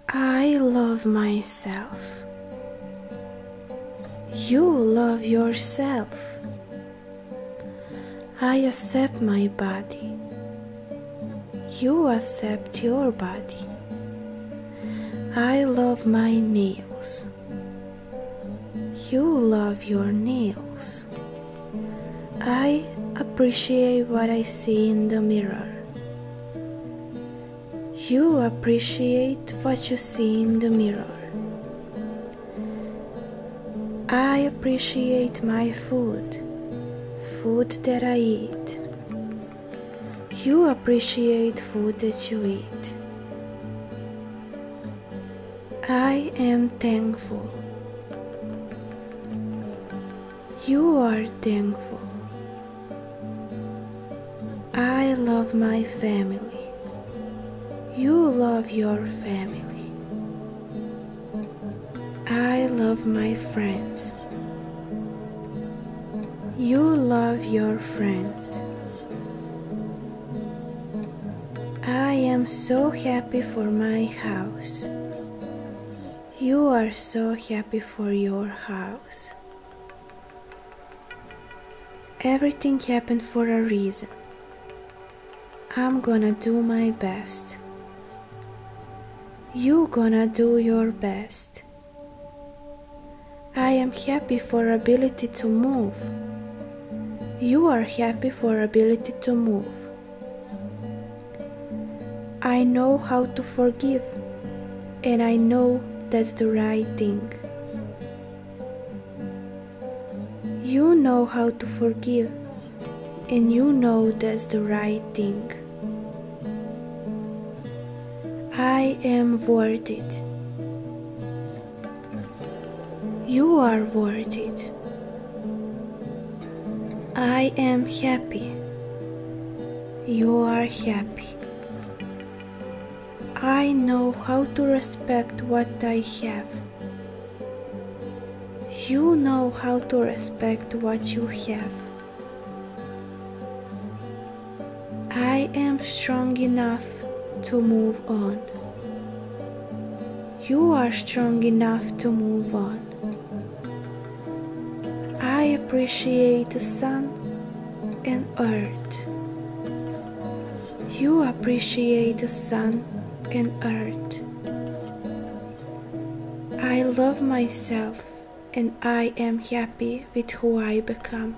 I love myself. You love yourself. I accept my body. You accept your body. I love my nails. You love your nails. I appreciate what I see in the mirror. You appreciate what you see in the mirror. I appreciate my food, food that I eat. You appreciate food that you eat. I am thankful. You are thankful. I love my family. You love your family. I love my friends. You love your friends. I am so happy for my house. You are so happy for your house. Everything happened for a reason. I'm gonna do my best. You gonna do your best. I am happy for ability to move. You are happy for ability to move. I know how to forgive, and I know that's the right thing. You know how to forgive, and you know that's the right thing. I am worth it. You are worth it. I am happy. You are happy. I know how to respect what I have. You know how to respect what you have. I am strong enough to move on. You are strong enough to move on. I appreciate the sun and earth. You appreciate the sun and earth. I love myself and I am happy with who I become.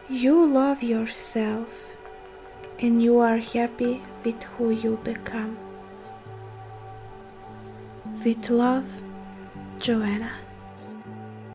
You love yourself and you are happy with who you become. With love, Joanna.